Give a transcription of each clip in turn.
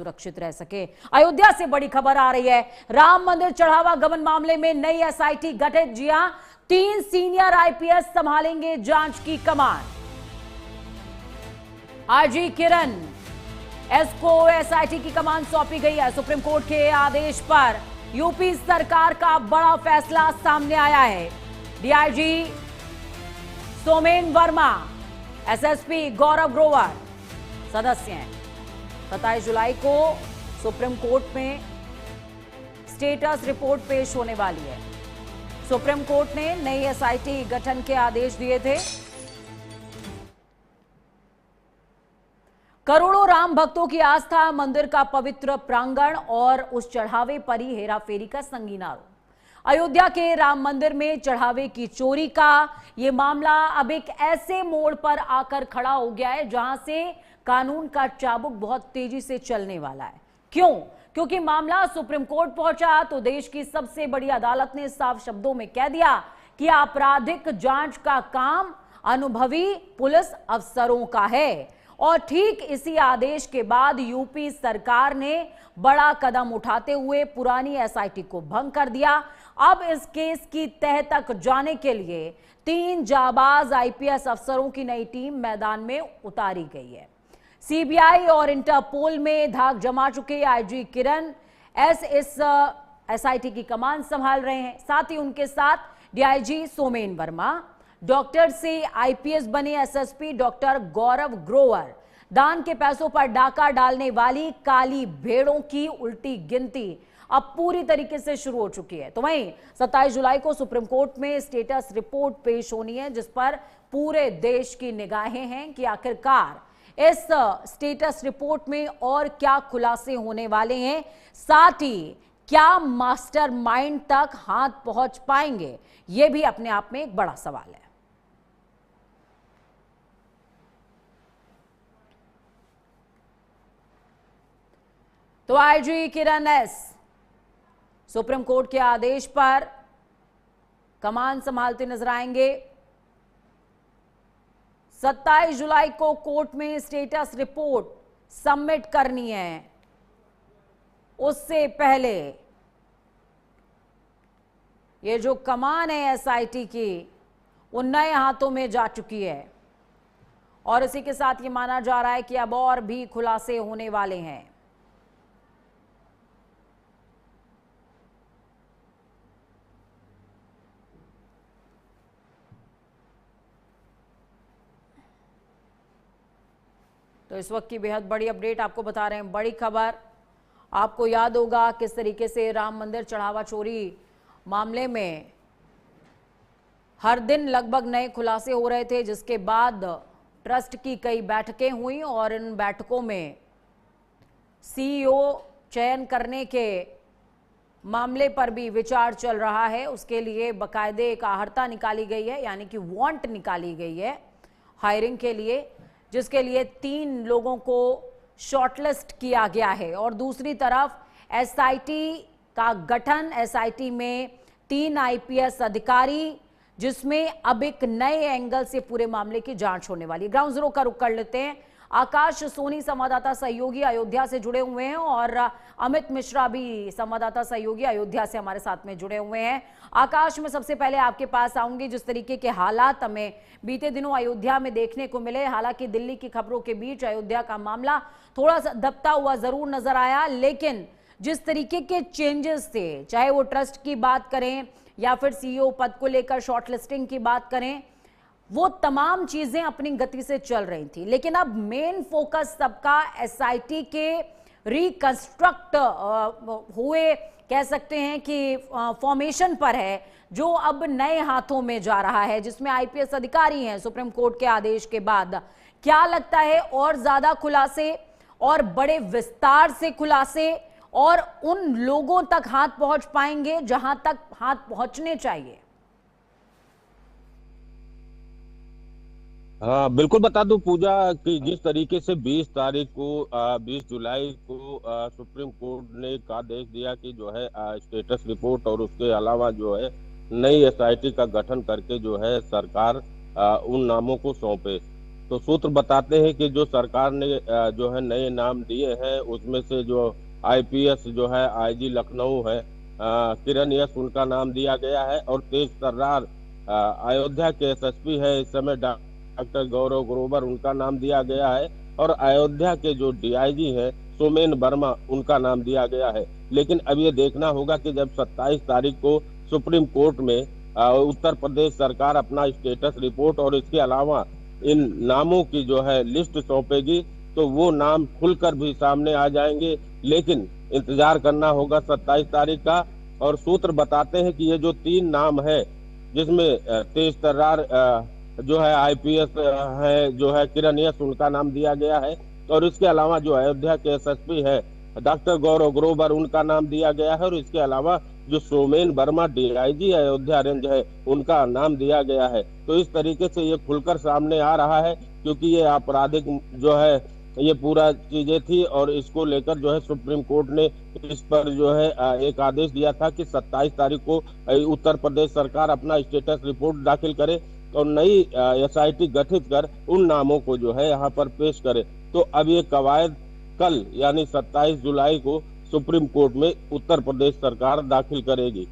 सुरक्षित रह सके। अयोध्या से बड़ी खबर आ रही है, राम मंदिर चढ़ावा गबन मामले में नई एसआईटी गठित। जी हां, 3 सीनियर आईपीएस संभालेंगे जांच की कमान। आईजी किरण एस को एसआईटी की कमान सौंपी गई है। सुप्रीम कोर्ट के आदेश पर यूपी सरकार का बड़ा फैसला सामने आया है। डीआईजी सोमेन वर्मा, एसएसपी गौरव ग्रोवर सदस्य हैं। 27 जुलाई को सुप्रीम कोर्ट में स्टेटस रिपोर्ट पेश होने वाली है। सुप्रीम कोर्ट ने नई एसआईटी गठन के आदेश दिए थे। करोड़ों राम भक्तों की आस्था, मंदिर का पवित्र प्रांगण और उस चढ़ावे पर ही हेराफेरी का संगीन आरोप। अयोध्या के राम मंदिर में चढ़ावे की चोरी का यह मामला अब एक ऐसे मोड़ पर आकर खड़ा हो गया है जहां से कानून का चाबुक बहुत तेजी से चलने वाला है। क्यों? क्योंकि मामला सुप्रीम कोर्ट पहुंचा तो देश की सबसे बड़ी अदालत ने साफ शब्दों में कह दिया कि आपराधिक जांच का काम अनुभवी पुलिस अफसरों का है। और ठीक इसी आदेश के बाद यूपी सरकार ने बड़ा कदम उठाते हुए पुरानी एसआईटी को भंग कर दिया। अब इस केस की तह तक जाने के लिए 3 जाबाज आईपीएस अफसरों की नई टीम मैदान में उतारी गई है। सीबीआई और इंटरपोल में धाक जमा चुके आईजी किरण एस इस एसआईटी की कमान संभाल रहे हैं। साथ ही उनके साथ डीआईजी सोमेन वर्मा, डॉक्टर से आईपीएस बने एसएसपी डॉक्टर गौरव ग्रोवर, दान के पैसों पर डाका डालने वाली काली भेड़ों की उल्टी गिनती अब पूरी तरीके से शुरू हो चुकी है। तो वहीं 27 जुलाई को सुप्रीम कोर्ट में स्टेटस रिपोर्ट पेश होनी है, जिस पर पूरे देश की निगाहें हैं कि आखिरकार इस स्टेटस रिपोर्ट में और क्या खुलासे होने वाले हैं, साथ ही क्या मास्टरमाइंड तक हाथ पहुंच पाएंगे, यह भी अपने आप में एक बड़ा सवाल है। तो आईजी किरण एस सुप्रीम कोर्ट के आदेश पर कमान संभालते नजर आएंगे। 27 जुलाई को कोर्ट में स्टेटस रिपोर्ट सबमिट करनी है। उससे पहले ये जो कमान है एसआईटी की, वो नए हाथों में जा चुकी है और इसी के साथ ये माना जा रहा है कि अब और भी खुलासे होने वाले हैं। तो इस वक्त की बेहद बड़ी अपडेट आपको बता रहे हैं, बड़ी खबर। आपको याद होगा किस तरीके से राम मंदिर चढ़ावा चोरी मामले में हर दिन लगभग नए खुलासे हो रहे थे, जिसके बाद ट्रस्ट की कई बैठकें हुई और इन बैठकों में सीईओ चयन करने के मामले पर भी विचार चल रहा है। उसके लिए बाकायदे एक आहर्ता निकाली गई है, यानी कि वांट निकाली गई है हायरिंग के लिए, जिसके लिए 3 लोगों को शॉर्टलिस्ट किया गया है। और दूसरी तरफ एसआईटी का गठन, एसआईटी में 3 आईपीएस अधिकारी, जिसमें अब एक नए एंगल से पूरे मामले की जांच होने वाली है। ग्राउंड जीरो का रुख कर लेते हैं। आकाश सोनी संवाददाता सहयोगी अयोध्या से जुड़े हुए हैं और अमित मिश्रा भी संवाददाता सहयोगी अयोध्या से हमारे साथ में जुड़े हुए हैं। आकाश, मैं सबसे पहले आपके पास आऊंगी। जिस तरीके के हालात हमें बीते दिनों अयोध्या में देखने को मिले, हालांकि दिल्ली की खबरों के बीच अयोध्या का मामला थोड़ा सा दबता हुआ जरूर नजर आया, लेकिन जिस तरीके के चेंजेस थे, चाहे वो ट्रस्ट की बात करें या फिर सीईओ पद को लेकर शॉर्टलिस्टिंग की बात करें, वो तमाम चीजें अपनी गति से चल रही थी। लेकिन अब मेन फोकस सबका एसआईटी के रिकंस्ट्रक्ट हुए, कह सकते हैं कि फॉर्मेशन पर है, जो अब नए हाथों में जा रहा है, जिसमें आईपीएस अधिकारी हैं सुप्रीम कोर्ट के आदेश के बाद। क्या लगता है और ज्यादा खुलासे और बड़े विस्तार से खुलासे और उन लोगों तक हाथ पहुंच पाएंगे जहां तक हाथ पहुंचने चाहिए? हाँ, बिल्कुल बता दूं पूजा कि जिस तरीके से 20 जुलाई को सुप्रीम कोर्ट ने एक आदेश दिया कि जो है स्टेटस रिपोर्ट और उसके अलावा जो है नई एसआईटी का गठन करके जो है सरकार उन नामों को सौंपे, तो सूत्र बताते हैं कि जो सरकार ने जो है नए नाम दिए हैं, उसमें से जो आईपीएस जो है आईजी लखनऊ है, किरण यश उनका नाम दिया गया है, और तेज तर्रार अयोध्या के एसएसपी है इस समय डॉक्टर गौरव ग्रोवर, उनका नाम दिया गया है, और अयोध्या के जो डीआईजी हैं सोमेन वर्मा, उनका नाम दिया गया है। लेकिन अब ये देखना होगा कि जब 27 तारीख को सुप्रीम कोर्ट में उत्तर प्रदेश सरकार अपना स्टेटस रिपोर्ट और इसके अलावा इन नामों की जो है लिस्ट सौंपेगी, तो वो नाम खुलकर भी सामने आ जाएंगे। लेकिन इंतजार करना होगा 27 तारीख का। और सूत्र बताते हैं कि ये जो 3 नाम है, जिसमें तेज तर्रार जो है आईपीएस है, जो है किरण यश, उनका नाम दिया गया है, और इसके अलावा जो अयोध्या के एसएसपी है डॉक्टर गौरव ग्रोवर, उनका नाम दिया गया है, और इसके अलावा जो सोमेन वर्मा डीआईजी अयोध्या रेंज है, उनका नाम दिया गया है। तो इस तरीके से ये खुलकर सामने आ रहा है, क्योंकि ये आपराधिक जो है ये पूरा चीजें थी, और इसको लेकर जो है सुप्रीम कोर्ट ने इस पर जो है एक आदेश दिया था कि 27 तारीख को उत्तर प्रदेश सरकार अपना स्टेटस रिपोर्ट दाखिल करे और नई एसआईटी गठित कर उन नामों को जो है यहाँ पर पेश करे। तो अब ये कवायद कल यानी 27 जुलाई को सुप्रीम कोर्ट में उत्तर प्रदेश सरकार दाखिल करेगी।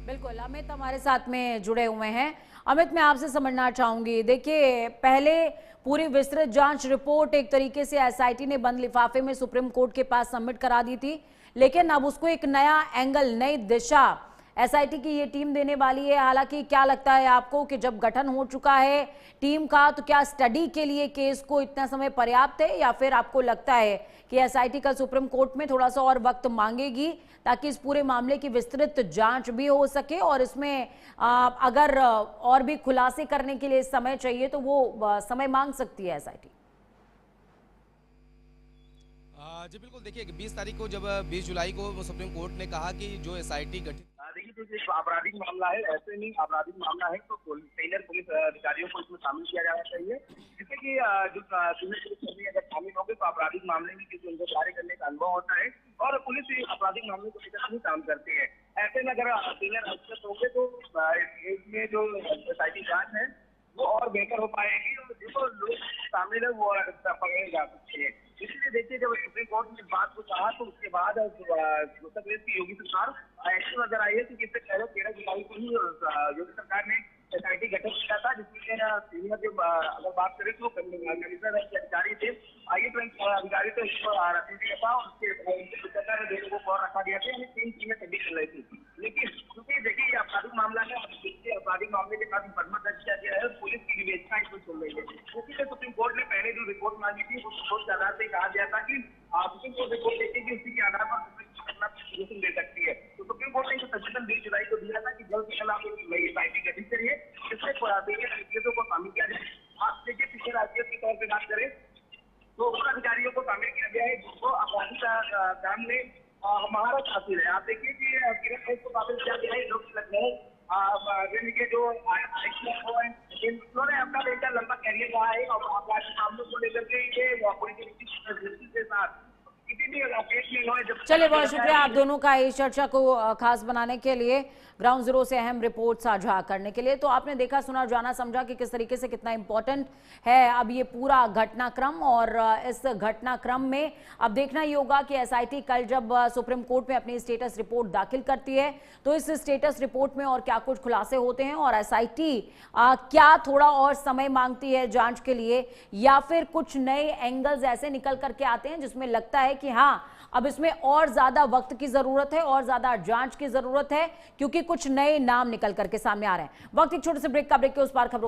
बिल्कुल, अमित हमारे साथ में जुड़े हुए हैं। अमित, मैं आपसे समझना चाहूंगी, देखिए पहले पूरी विस्तृत जांच रिपोर्ट एक तरीके से एसआईटी ने बंद लिफाफे में सुप्रीम कोर्ट के पास सबमिट करा दी थी, लेकिन अब उसको एक नया एंगल, नई दिशा एसआईटी की ये टीम देने वाली है। हालांकि क्या लगता है आपको कि जब गठन हो चुका है टीम का, तो क्या स्टडी के लिए केस को इतना समय पर्याप्त है, या फिर आपको लगता है कि एसआईटी कल सुप्रीम कोर्ट में थोड़ा सा और वक्त मांगेगी ताकि इस पूरे मामले की विस्तृत जांच भी हो सके, और इसमें अगर और भी खुलासे करने के लिए समय चाहिए तो वो समय मांग सकती है एसआईटी? जी बिल्कुल, देखिए 20 तारीख को, जब 20 जुलाई को वो सुप्रीम कोर्ट ने कहा कि जो एसआईटी गठित, देखिए तो एक आपराधिक मामला है, ऐसे नहीं आपराधिक मामला है तो सीनियर पुलिस अधिकारियों को इसमें शामिल किया जाना चाहिए, जिससे कि जो सीनियर पुलिसकर्मी अगर शामिल होंगे तो आपराधिक मामले में किसी उनको कार्य करने का अनुभव होता है, और पुलिस आपराधिक मामले को लेकर ही काम करती है। ऐसे में अगर सीनियर अफसर होंगे तो इसमें जो एसआईटी जांच है वो और बेहतर हो पाएगी, और जो लोग शामिल है वो पकड़े जा सकते हैं। इसलिए देखिए, जब सुप्रीम कोर्ट ने इस बात को कहा तो उसके बाद उत्तर प्रदेश की योगी सरकार एक्शन नजर आई है, क्योंकि इससे पहले 13 जुलाई को ही योगी सरकार ने एसआईटी गठित किया था, जिसमें सीनियर जो अगर बात करें तो कमिश्नर अधिकारी थे, आईएएस अधिकारी थे, इसको रखा गया था, और उसके दोनों को और रखा गया था, यानी 3 टीमें तभी चल रही थी। लेकिन क्योंकि देखिए ये आपराधिक मामला है, आपराधिक मामले के साथ मुकदमा दर्ज किया गया है, पुलिस की विवेचना इसमें चल रही है, इसलिए सुप्रीम कोर्ट ने पहले जो रिपोर्ट मांगी थी उस रिपोर्ट के आधार से कहा गया था कि सुप्रीम कोर्ट रिपोर्ट देखेगी, उसी के आधार पर अपना सजेशन दे सकती है। तो सुप्रीम कोर्ट ने सजेशन 20 जुलाई को दिया था कि जल्द से जल्द आप नई एसआईटी गठित करिए, जिससे सीनियर आईपीएसओं को शामिल किया जाए। आप देखिए सीनियर आईपीएस के तौर पर बात करें तो उन अधिकारियों को शामिल किया गया है जिसको अपराधी का काम में महारत हासिल है। आप देखिए कि किरण यश को शामिल किया गया है, जो कि लखनऊ के जो उन्होंने अपना बेहतर लंबा कैरियर रहा है, और आपराधिक मामलों को लेकर के ये पूरी दृष्टि के साथ किसी भी केस में इन्होंने जब। चलिए, बहुत शुक्रिया आप दोनों का इस चर्चा को खास बनाने के लिए, ग्राउंड जीरो से अहम रिपोर्ट साझा करने के लिए। तो आपने देखा, सुना, जाना, समझा कि किस तरीके से कितना इंपॉर्टेंट है अब ये पूरा घटनाक्रम, और इस घटनाक्रम में अब देखना ही होगा कि एसआईटी कल जब सुप्रीम कोर्ट में अपनी स्टेटस रिपोर्ट दाखिल करती है तो इस स्टेटस रिपोर्ट में और क्या कुछ खुलासे होते हैं, और एसआईटी क्या थोड़ा और समय मांगती है जांच के लिए, या फिर कुछ नए एंगल्स ऐसे निकल करके आते हैं जिसमें लगता है कि हाँ अब इसमें और ज्यादा वक्त की जरूरत है, और ज्यादा जांच की जरूरत है, क्योंकि कुछ नए नाम निकल करके सामने आ रहे हैं। वक्त एक छोटे से ब्रेक का, ब्रेक के उस पार खबरों का